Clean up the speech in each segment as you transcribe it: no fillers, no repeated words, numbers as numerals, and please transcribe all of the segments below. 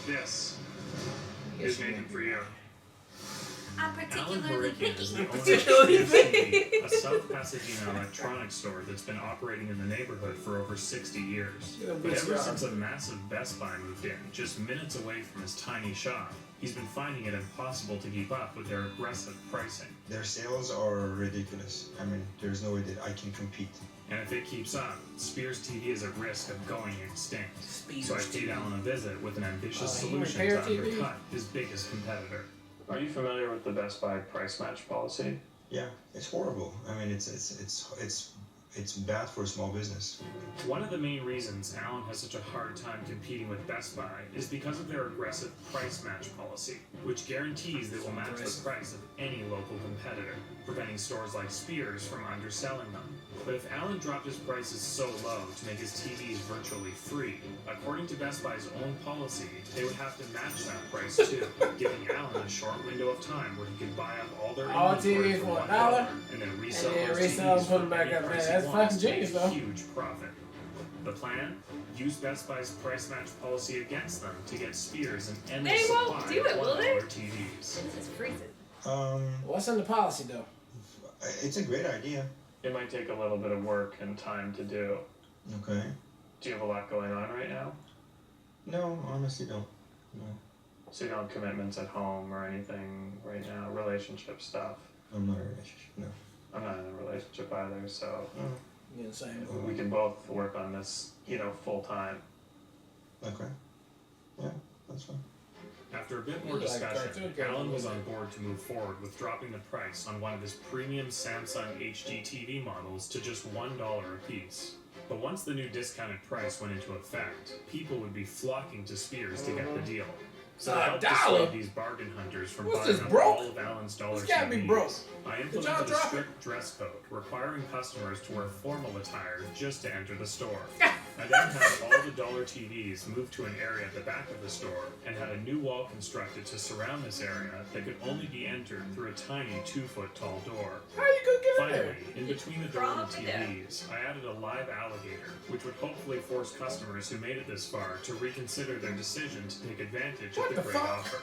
This is Nathan for you. I'm particularly picky. Is the owner of TV, a South Pasadena electronics store that's been operating in the neighborhood for over 60 years. But ever since a massive Best Buy moved in, just minutes away from his tiny shop, he's been finding it impossible to keep up with their aggressive pricing. Their sales are ridiculous. I mean, there's no way that I can compete. And if it keeps up, Spears TV is at risk of going extinct. So I paid Alan a visit with an ambitious solution to undercut his biggest competitor. Are you familiar with the Best Buy price match policy? Yeah, it's horrible. I mean, it's bad for a small business. One of the main reasons Alan has such a hard time competing with Best Buy is because of their aggressive price match policy, which guarantees they will match the price of any local competitor, preventing stores like Spears from underselling them. But if Alan dropped his prices so low to make his TVs virtually free, according to Best Buy's own policy, they would have to match that price too, giving Alan a short window of time where he could buy up all their inventory for $1 and then resell those TVs for any price he wants to make a huge profit. The plan? Use Best Buy's price match policy against them to get Spears an endless supply of $1 TVs. This is freezing. What's in the policy though? It's a great idea. It might take a little bit of work and time to do. Okay. Do you have a lot going on right now? No, honestly don't. No. So you don't have commitments at home or anything right now? Relationship stuff? I'm not in a relationship, no. I'm not in a relationship either, so Yeah, same. we can both work on this, full time. Okay. Yeah, that's fine. After a bit more discussion, Alan was on board to move forward with dropping the price on one of his premium Samsung HD TV models to just $1 a piece. But once the new discounted price went into effect, people would be flocking to Spears to get the deal. So to help dissuade these bargain hunters from buying up all of Alan's dollar TVs, I implemented a strict dress code requiring customers to wear formal attire just to enter the store. I then had all the dollar TVs moved to an area at the back of the store and had a new wall constructed to surround this area that could only be entered through a tiny 2-foot tall door. How you gonna get in there? Finally, in between the door and the TVs, I added a live alligator, which would hopefully force customers who made it this far to reconsider their decision to take advantage of the great offer.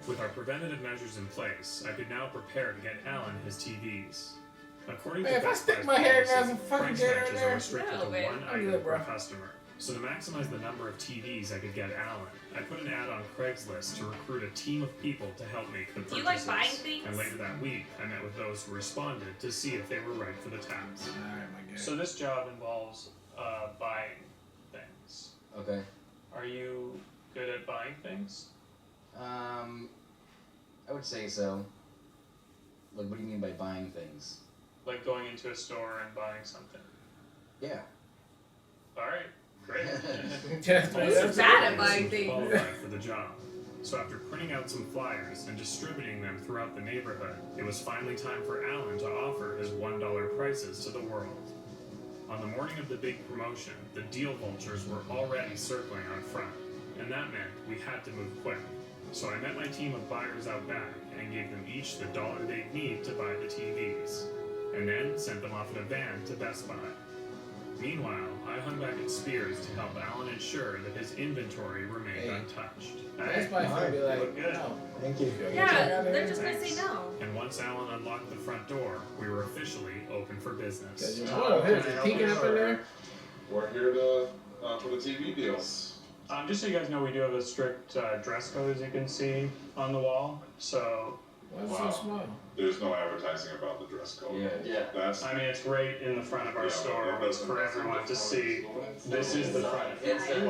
With our preventative measures in place, I could now prepare to get Alan his TVs. According to Best Buy's policy, price matches are restricted to one item per customer. So to maximize the number of TVs I could get Alan, I put an ad on Craigslist to recruit a team of people to help make the purchases. Do you like buying things? And later that week, I met with those who responded to see if they were right for the task. So this job involves buying things. Okay. Are you good at buying things? I would say so. Like, what do you mean by buying things? Like going into a store and buying something. Yeah. Alright, great. He's bad at buying things. Qualified for the job. So after printing out some flyers and distributing them throughout the neighborhood, it was finally time for Alan to offer his $1 prices to the world. On the morning of the big promotion, the deal vultures were already circling out front, and that meant we had to move quick. So I met my team of buyers out back and gave them each the $1 they'd need to buy the TVs, and then sent them off in a van to Best Buy. Meanwhile, I hung back at Spears to help Alan ensure that his inventory remained untouched. Best Buy's gonna be like, look good. no. Thank you. Yeah, they're just gonna say no. And once Alan unlocked the front door, we were officially open for business. Peeking up in there. We're here to for the TV deals. Just so you guys know, we do have a strict dress code, as you can see on the wall. So, Why is it so small? There's no advertising about the dress code. Yeah. That's I mean, it's right in the front of our store for everyone to see. This is the front. It's front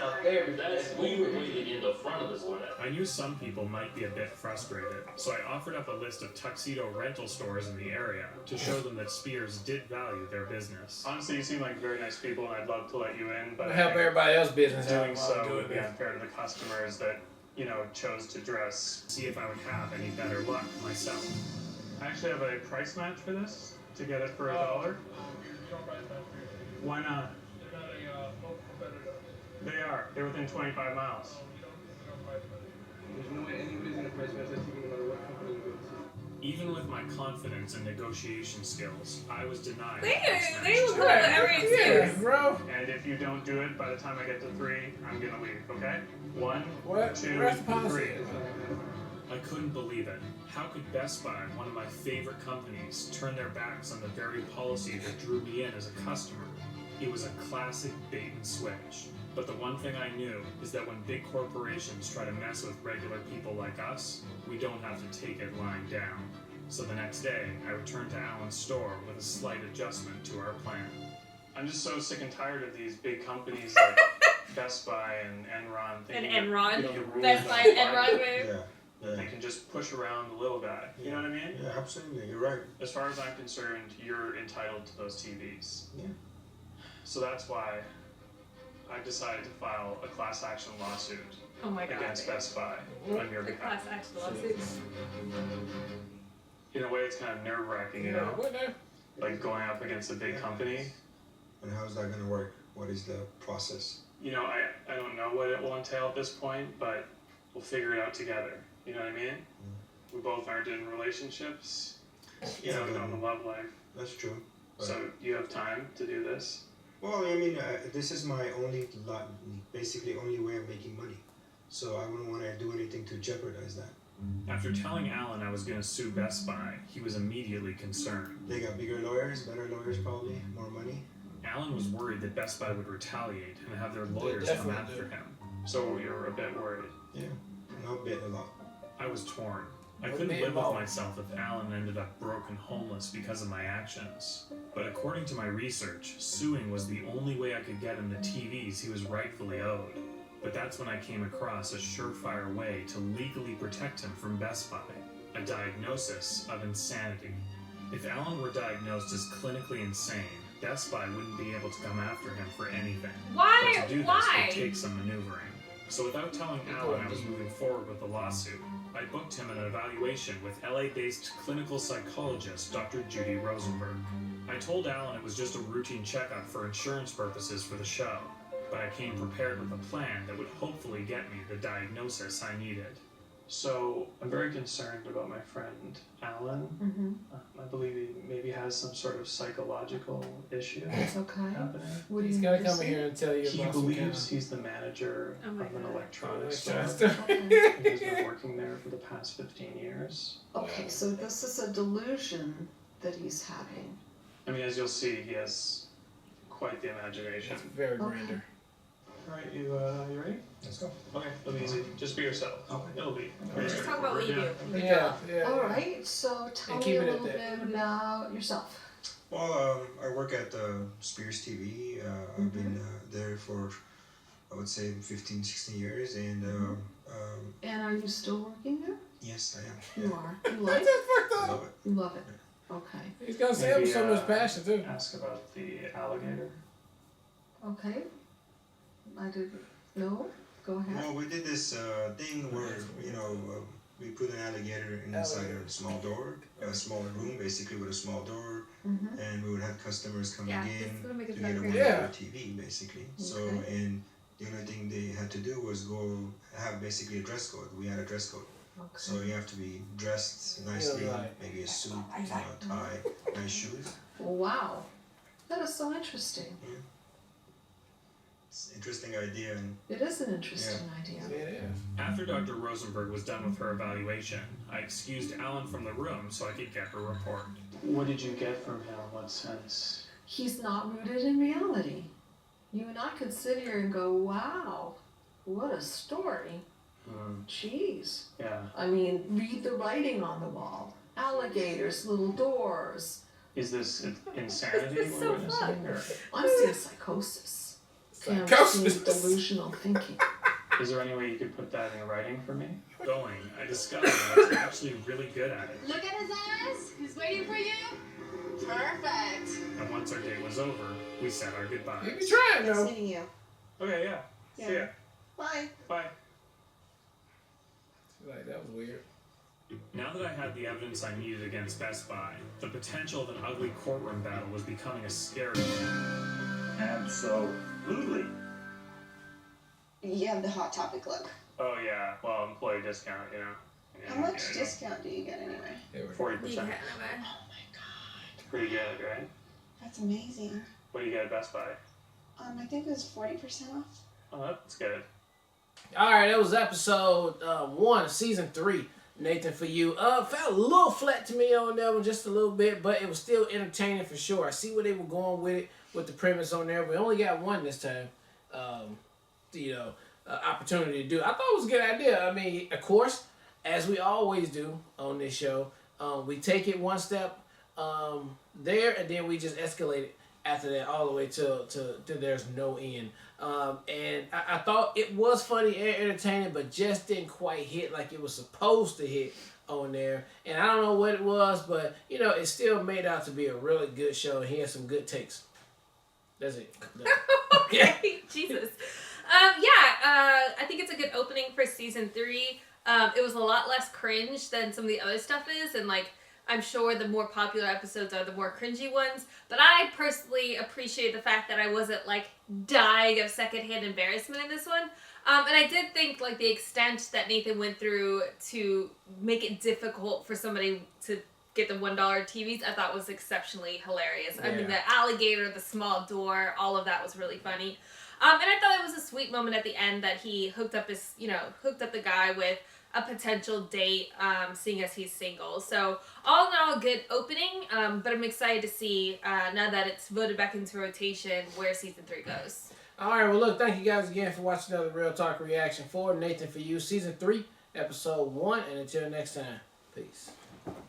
up there, but that's we were waiting in the front of the store. I knew some people might be a bit frustrated, so I offered up a list of tuxedo rental stores in the area to show them that Spears did value their business. Honestly, you seem like very nice people, and I'd love to let you in, but Help everybody else's business. doing so would be unfair to the customers that, chose to dress. See if I would have any better luck myself. I actually have a price match for this to get it for $1. Why not? They are. They're within 25 miles. There's no way anybody's gonna price match that TV no matter what company you go to. Even with my confidence and negotiation skills, I was denied. They price will match put up too. every Yeah, excuse. bro. And if you don't do it by the time I get to 3, I'm gonna leave, okay? 1, What? 2, Where's the 3. policy? I couldn't believe it. How could Best Buy, one of my favorite companies, turn their backs on the very policy that drew me in as a customer? It was a classic bait and switch. But the one thing I knew is that when big corporations try to mess with regular people like us, we don't have to take it lying down. So the next day, I returned to Alan's store with a slight adjustment to our plan. I'm just so sick and tired of these big companies like Best Buy and Enron. And thinking that, Enron. the rules Best Buy don't and apply. Enron, babe. Yeah. That they can just push around the little guy. You know what I mean? Yeah, absolutely. You're right. As far as I'm concerned, you're entitled to those TVs. Yeah. So that's why I decided to file a class action lawsuit Oh my god. against babe. Best Buy on your The class behalf. action lawsuits. In a way, it's kind of nerve-wracking, you Yeah, know? what now? Like going up against a big company. And how's that gonna work? What is the process? You know, I don't know what it will entail at this point, but we'll figure it out together. You know what I mean? We both aren't in relationships. You know, we don't have a love life. That's true. But- So you have time to do this? Well, I mean, this is my basically only way of making money. So I wouldn't want to do anything to jeopardize that. After telling Alan I was going to sue Best Buy, he was immediately concerned. They got bigger lawyers, better lawyers probably, more money. Alan was worried that Best Buy would retaliate and have their lawyers come definitely after do. him. So you're a bit worried. Yeah, not a bit, a lot. I was torn. I What couldn't made live him with all- myself if Alan ended up broken homeless because of my actions. But according to my research, suing was the only way I could get him the TVs he was rightfully owed. But that's when I came across a surefire way to legally protect him from Best Buy: a diagnosis of insanity. If Alan were diagnosed as clinically insane, Best Buy wouldn't be able to come after him for anything. Why? But to do this Why? would take some maneuvering. So without telling Alan I was moving forward with the lawsuit, I booked him an evaluation with LA-based clinical psychologist Dr. Judy Rosenberg. I told Alan it was just a routine checkup for insurance purposes for the show, but I came prepared with a plan that would hopefully get me the diagnosis I needed. So, I'm very concerned about my friend Alan. Mm-hmm. I believe he maybe has some sort of psychological issue Okay. happening. What do He's you gotta need to come see? here and tell you He about some kind believes of he's the manager Oh my of an God. electronics store. Okay. And he's been working there for the past 15 years. Okay, so this is a delusion that he's having. I mean, as you'll see, he has quite the imagination. very Okay. grander. Alright, you ready? Let's go. Okay, it'll be easy. Just be yourself. Okay. It'll be. Just talk about what you do. Your Yeah, job. yeah. All right, so tell And me keep a it at little that. bit about yourself. Well, I work at Spears TV. I've been there for, I would say, 15, 16 years. And And are you still working there? yes, I am. You are. You like it? I love it. You love it. Okay. He's gonna say it with so much passion too. Ask about the alligator. Okay. I didn't know. Go ahead. Well, we did this thing where, we put an alligator inside a small door, a small room, basically with a small door, Mm-hmm. and we would have customers coming Yeah, this is in gonna make to it get a sound $1 crazy. Yeah. TV, basically. So, Okay. and the only thing they had to do was go have basically a dress code. We had a dress code. So Okay. you have to be dressed nicely, right. maybe a suit, tie, nice shoes. Wow. That is so interesting. It's an interesting idea, and It is an interesting idea. It is. After Dr. Rosenberg was done with her evaluation, I excused Alan from the room so I could get her report. What did you get from him? What sense? He's not rooted in reality. You and I could sit here and go, wow, what a story. Jeez. Yeah. I mean, read the writing on the wall. Alligators, little doors. Is this insanity This is so we're witnessing? Or I'm seeing psychosis. Okay, I'm Psychosis. seeing delusional thinking. is there any way you could put that in writing for me? Going, I discovered I was actually really good at it. Look at his eyes. He's waiting for you. Perfect. And once our date was over, we said our You goodbyes. be trying though. Seeing you. Okay, yeah. See ya. Bye. Bye. Like that was weird. Now that I had the evidence I needed against Best Buy, the potential of an ugly courtroom battle was becoming a scary one. Absolutely. You have the Hot Topic look. Oh yeah, well, employee discount, you know. Yeah, How much discount do you get anyway? 40%. Yeah. Pretty good, right? That's amazing. What do you get at Best Buy? I think it was 40% off. Oh, that's good. All right, that was episode 1 of season 3. Nathan, for you. Felt a little flat to me on that one, just a little bit, but it was still entertaining for sure. I see where they were going with it, with the premise on there. We only got one this time. Opportunity to do. I thought it was a good idea. I mean, of course, as we always do on this show, we take it one step there, and then we just escalate it after that all the way till there's no end. And I thought it was funny and entertaining, but just didn't quite hit like it was supposed to hit on there. And I don't know what it was, but it still made out to be a really good show. He had some good takes. That's it. Okay, Jesus. I think it's a good opening for season 3. It was a lot less cringe than some of the other stuff is, and I'm sure the more popular episodes are the more cringy ones, but I personally appreciate the fact that I wasn't dying of secondhand embarrassment in this one. And I did think the extent that Nathan went through to make it difficult for somebody to get the $1 TVs, I thought was exceptionally hilarious. Yeah. I mean, the alligator, the small door, all of that was really funny. And I thought it was a sweet moment at the end that he hooked up the guy with a potential date, seeing as he's single. So all in all, a good opening, but I'm excited to see, now that it's voted back into rotation, where season 3 goes. All right, well, look, thank you guys again for watching another Real Talk Reaction for Nathan for You, season 3, episode 1, and until next time, peace.